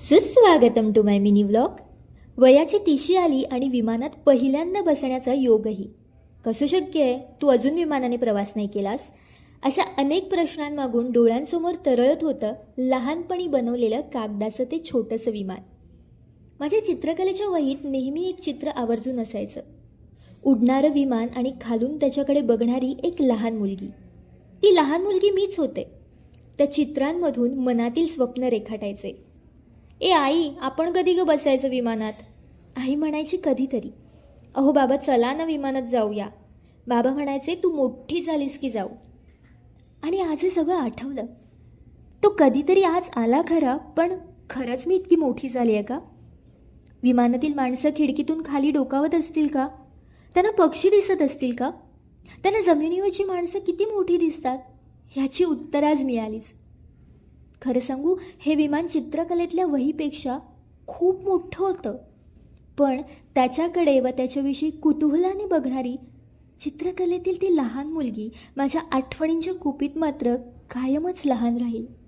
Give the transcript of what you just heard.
सुस्वागतम to my mini vlog. वयाची 30 आली आणि विमानात पहिल्यांदा बसण्याचा योगही. कसं शक्य आहे तू अजून विमानाने प्रवास नाही केलास? अशा अनेक प्रश्नांमागून डोळ्यांसमोर तरळत होतं लहानपणी बनवलेलं कागदाचं ते छोटंसं विमान. माझ्या चित्रकलेच्या वहीत नेहमी एक चित्र आवर्जून असायचं. उडणारं विमान आणि खालून त्याच्याकडे बघणारी एक लहान मुलगी. ती लहान मुलगी मीच होते. त्या चित्रांमधून मनातील स्वप्न रेखाटायचे. ए आई, आपण कधी ग बसायचं विमानात? आई म्हणायची कधीतरी. अहो बाबा, चला ना विमानात जाऊया. बाबा म्हणायचे तू मोठी झालीस की जाऊ. आणि आज हे सगळं आठवलं. तो कधीतरी आज आला खरा, पण खरंच मी इतकी मोठी झाली आहे का? विमानातील माणसं खिडकीतून खाली डोकावत असतील का? त्यांना पक्षी दिसत असतील का? त्यांना जमिनीवरची माणसं किती मोठी दिसतात ह्याची उत्तर आज मिळालीच. खरं सांगू, हे विमान चित्रकलेतल्या वहीपेक्षा खूप मोठं होतं, पण त्याच्याकडे व त्याच्याविषयी कुतूहलाने बघणारी चित्रकलेतील ती लहान मुलगी माझ्या आठवणींच्या कुपीत मात्र कायमच लहान राहील.